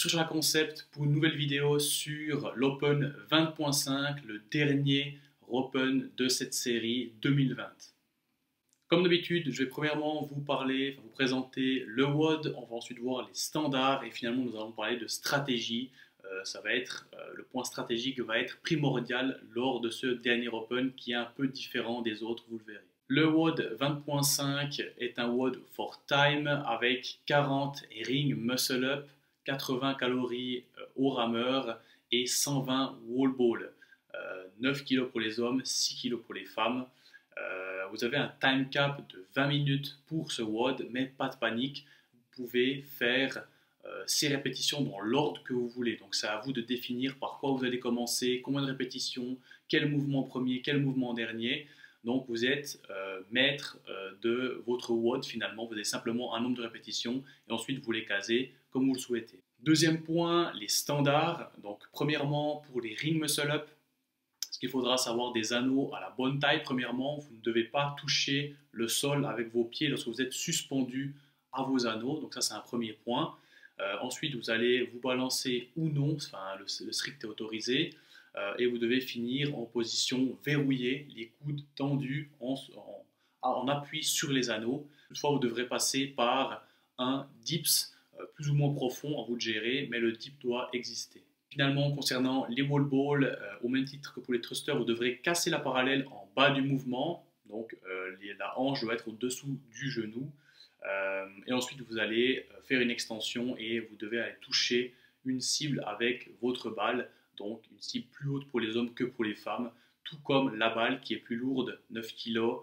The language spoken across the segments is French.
sur un concept pour une nouvelle vidéo sur l'Open 20.5, le dernier Open de cette série 2020. Comme d'habitude, je vais premièrement vous présenter le WOD, on va ensuite voir les standards et finalement nous allons parler de stratégie. Le point stratégique va être primordial lors de ce dernier Open qui est un peu différent des autres, vous le verrez. Le WOD 20.5 est un WOD for time avec 40 ring muscle up, 80 calories au rameur et 120 wall ball. 9 kg pour les hommes, 6 kg pour les femmes. Vous avez un time cap de 20 minutes pour ce WOD, mais pas de panique. Vous pouvez faire 6 répétitions dans l'ordre que vous voulez. Donc c'est à vous de définir par quoi vous allez commencer, combien de répétitions, quel mouvement premier, quel mouvement dernier. Donc vous êtes maître de votre WOD finalement. Vous avez simplement un nombre de répétitions et ensuite vous les casez comme vous le souhaitez. Deuxième point, les standards. Donc premièrement, pour les ring muscle up, il faudra savoir des anneaux à la bonne taille. Premièrement, vous ne devez pas toucher le sol avec vos pieds lorsque vous êtes suspendu à vos anneaux. Donc ça, c'est un premier point. Ensuite, vous allez vous balancer ou non, enfin, le strict est autorisé. Et vous devez finir en position verrouillée, les coudes tendus en appui sur les anneaux. Toutefois, vous devrez passer par un dips plus ou moins profond, à vous de gérer, mais le dip doit exister. Finalement, concernant les wall balls, au même titre que pour les thrusters, vous devrez casser la parallèle en bas du mouvement. Donc la hanche doit être au-dessous du genou. Et ensuite, vous allez faire une extension et vous devez aller toucher une cible avec votre balle. Donc une cible plus haute pour les hommes que pour les femmes. Tout comme la balle qui est plus lourde, 9 kg,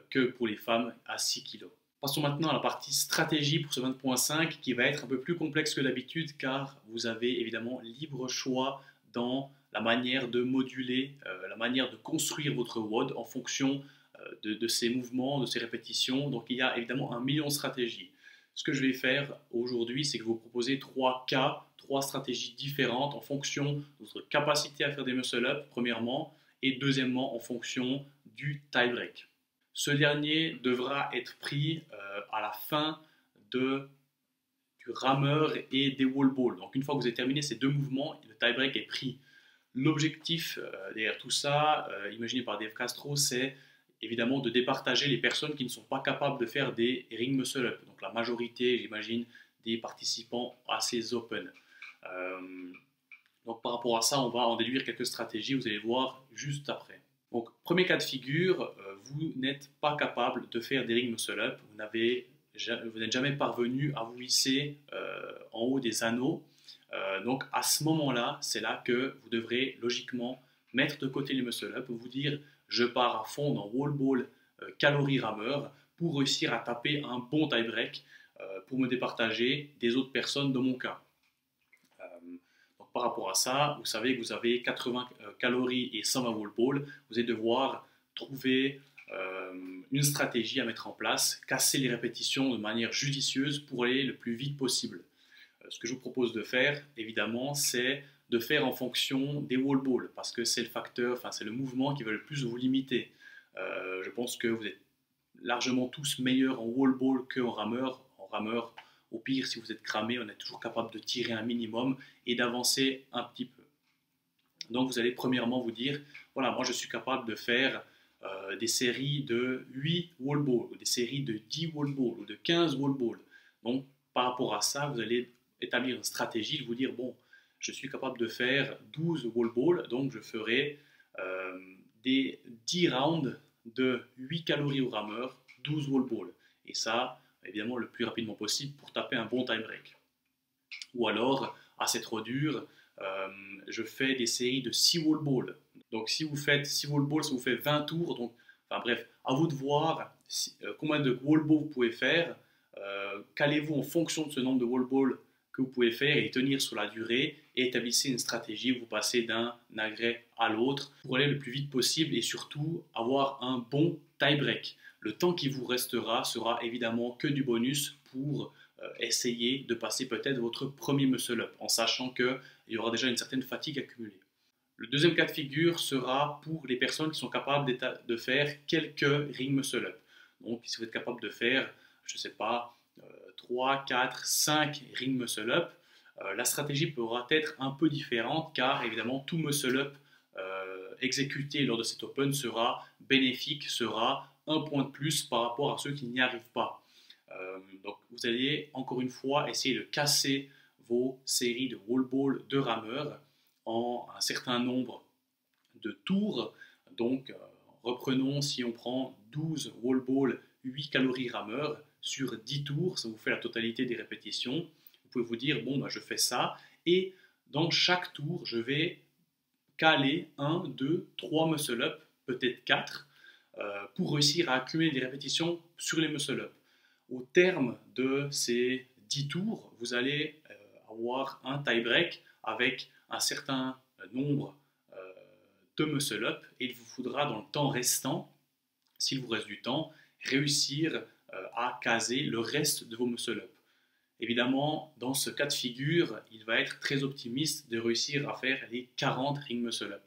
que pour les femmes à 6 kg. Passons maintenant à la partie stratégie pour ce 20.5 qui va être un peu plus complexe que d'habitude car vous avez évidemment libre choix dans la manière de moduler, la manière de construire votre WOD en fonction de ces mouvements, de ces répétitions. Donc il y a évidemment 1 million de stratégies. Ce que je vais faire aujourd'hui, c'est que vous proposer 3 cas, 3 stratégies différentes en fonction de votre capacité à faire des muscle-up, premièrement, et deuxièmement, en fonction du tie-break. Ce dernier devra être pris à la fin du rameur et des wall balls. Donc une fois que vous avez terminé ces deux mouvements, le tie-break est pris. L'objectif derrière tout ça, imaginé par Dave Castro, c'est évidemment de départager les personnes qui ne sont pas capables de faire des ring muscle up. Donc la majorité, j'imagine, des participants à ces Open. Donc par rapport à ça, on va en déduire quelques stratégies, vous allez voir juste après. Donc premier cas de figure, vous n'êtes pas capable de faire des ring muscle up, vous n'êtes jamais parvenu à vous hisser en haut des anneaux. Donc à ce moment-là, c'est là que vous devrez logiquement mettre de côté les muscle up, vous dire je pars à fond dans wall ball calorie rameur pour réussir à taper un bon tie break pour me départager des autres personnes dans mon cas. Donc par rapport à ça, vous savez que vous avez 80 calories et 120 wall ball, vous allez devoir trouver une stratégie à mettre en place, casser les répétitions de manière judicieuse pour aller le plus vite possible. Ce que je vous propose de faire, évidemment, c'est de faire en fonction des wall balls, parce que c'est le facteur, enfin c'est le mouvement qui va le plus vous limiter. Je pense que vous êtes largement tous meilleurs en wall ball qu'en rameur. En rameur, au pire, si vous êtes cramé, on est toujours capable de tirer un minimum et d'avancer un petit peu. Donc vous allez premièrement vous dire, voilà, moi je suis capable de faire des séries de 8 wall balls, ou des séries de 10 wall balls, ou de 15 wall balls. Donc par rapport à ça, vous allez établir une stratégie, de vous dire, bon, je suis capable de faire 12 wall balls, donc je ferai des 10 rounds de 8 calories au rameur, 12 wall balls. Et ça, évidemment, le plus rapidement possible pour taper un bon time break. Ou alors, c'est trop dur, je fais des séries de 6 wall balls. Donc si vous faites 6 wall balls, ça vous fait 20 tours. Donc, enfin bref, à vous de voir combien de wall balls vous pouvez faire. Calez-vous en fonction de ce nombre de wall balls que vous pouvez faire et tenir sur la durée et établissez une stratégie où vous passez d'un agrès à l'autre pour aller le plus vite possible et surtout avoir un bon tie break. Le temps qui vous restera sera évidemment que du bonus pour essayer de passer peut-être votre premier muscle up en sachant qu'il y aura déjà une certaine fatigue accumulée. Le deuxième cas de figure sera pour les personnes qui sont capables de faire quelques ring muscle up. Donc si vous êtes capable de faire, je ne sais pas, 3, 4, 5 ring muscle up, La stratégie pourra être un peu différente car évidemment tout muscle-up exécuté lors de cet Open sera bénéfique, sera un point de plus par rapport à ceux qui n'y arrivent pas. Donc vous allez encore une fois essayer de casser vos séries de wall ball de rameurs en un certain nombre de tours. Donc reprenons, si on prend 12 wall ball, 8 calories rameur sur 10 tours, ça vous fait la totalité des répétitions. Vous pouvez vous dire, bon, je fais ça, et dans chaque tour, je vais caler 1, 2, 3 muscle-up, peut-être 4, pour réussir à accumuler des répétitions sur les muscle-up. Au terme de ces 10 tours, vous allez avoir un tie-break avec un certain nombre de muscle-up et il vous faudra dans le temps restant, s'il vous reste du temps, réussir à caser le reste de vos muscle-up. Évidemment, dans ce cas de figure, il va être très optimiste de réussir à faire les 40 ring muscle-up.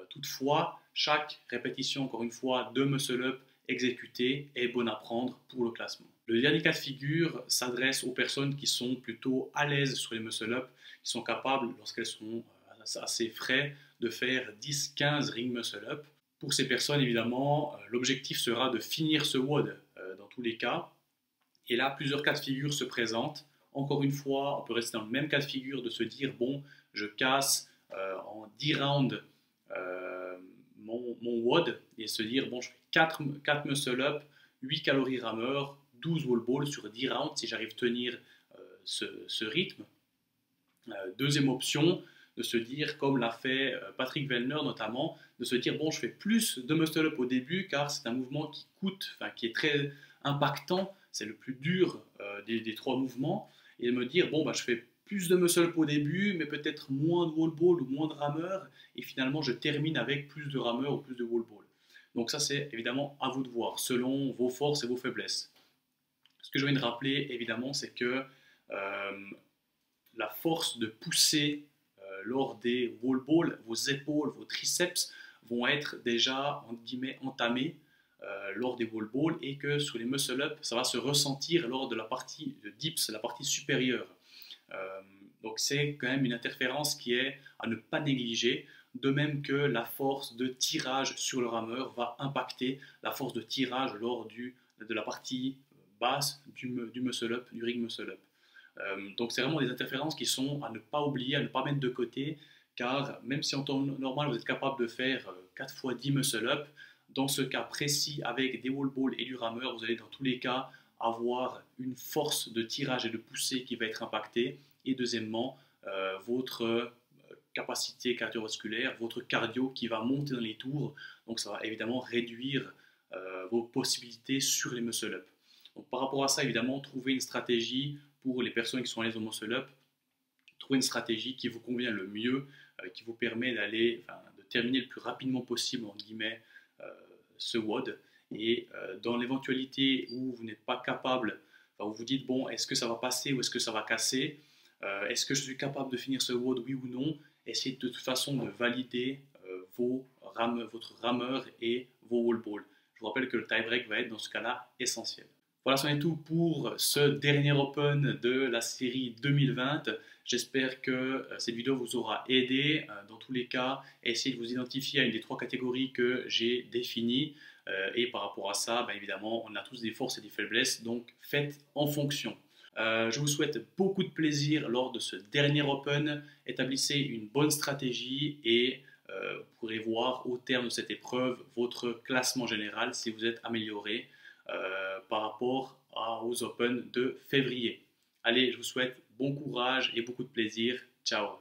Toutefois, chaque répétition, encore une fois, de muscle-up exécutée est bonne à prendre pour le classement. Le dernier cas de figure s'adresse aux personnes qui sont plutôt à l'aise sur les muscle-up, qui sont capables, lorsqu'elles sont assez frais, de faire 10-15 ring muscle-up. Pour ces personnes, évidemment, l'objectif sera de finir ce WOD dans tous les cas. Et là, plusieurs cas de figure se présentent. Encore une fois, on peut rester dans le même cas de figure de se dire, bon, je casse en 10 rounds mon WOD et se dire, bon, je fais 4 muscle-up, 8 calories rameur, 12 wall ball sur 10 rounds si j'arrive à tenir ce rythme. Deuxième option, de se dire, comme l'a fait Patrick Vellner notamment, de se dire, bon, je fais plus de muscle-up au début car c'est un mouvement qui coûte, qui est très impactant, c'est le plus dur des 3 mouvements, et de me dire, bon, je fais plus de muscle-up au début, mais peut-être moins de wall ball ou moins de rameur, et finalement je termine avec plus de rameur ou plus de wall ball. Donc ça, c'est évidemment à vous de voir, selon vos forces et vos faiblesses. Ce que je viens de rappeler, évidemment, c'est que la force de pousser lors des wall balls, vos épaules, vos triceps vont être déjà, entre guillemets, entamés lors des wall balls, et que sur les muscle-up, ça va se ressentir lors de la partie de dips, la partie supérieure. Donc c'est quand même une interférence qui est à ne pas négliger, de même que la force de tirage sur le rameur va impacter la force de tirage lors de la partie basse du muscle-up, du ring muscle-up. Donc c'est vraiment des interférences qui sont à ne pas oublier, à ne pas mettre de côté, car même si en temps normal vous êtes capable de faire 4 fois 10 muscle-up, dans ce cas précis avec des wall balls et du rameur, vous allez dans tous les cas avoir une force de tirage et de poussée qui va être impactée, et deuxièmement votre capacité cardiovasculaire, votre cardio qui va monter dans les tours, donc ça va évidemment réduire vos possibilités sur les muscle-up. Donc par rapport à ça, évidemment, trouver une stratégie pour les personnes qui sont à l'aise au muscle-up, trouver une stratégie qui vous convient le mieux, qui vous permet de terminer le plus rapidement possible, entre guillemets, ce WOD. Et dans l'éventualité où vous n'êtes pas capable, vous vous dites, bon, est-ce que ça va passer ou est-ce que ça va casser, est-ce que je suis capable de finir ce WOD, oui ou non, essayez de toute façon de valider votre rameur et vos wall balls. Je vous rappelle que le tie-break va être dans ce cas-là essentiel. Voilà, c'en est tout pour ce dernier Open de la série 2020. J'espère que cette vidéo vous aura aidé. Dans tous les cas, essayez de vous identifier à une des 3 catégories que j'ai définies. Et par rapport à ça, évidemment, on a tous des forces et des faiblesses, donc faites en fonction. Je vous souhaite beaucoup de plaisir lors de ce dernier Open. Établissez une bonne stratégie et vous pourrez voir au terme de cette épreuve votre classement général si vous êtes amélioré par rapport aux Open de février. Allez, je vous souhaite bon courage et beaucoup de plaisir. Ciao!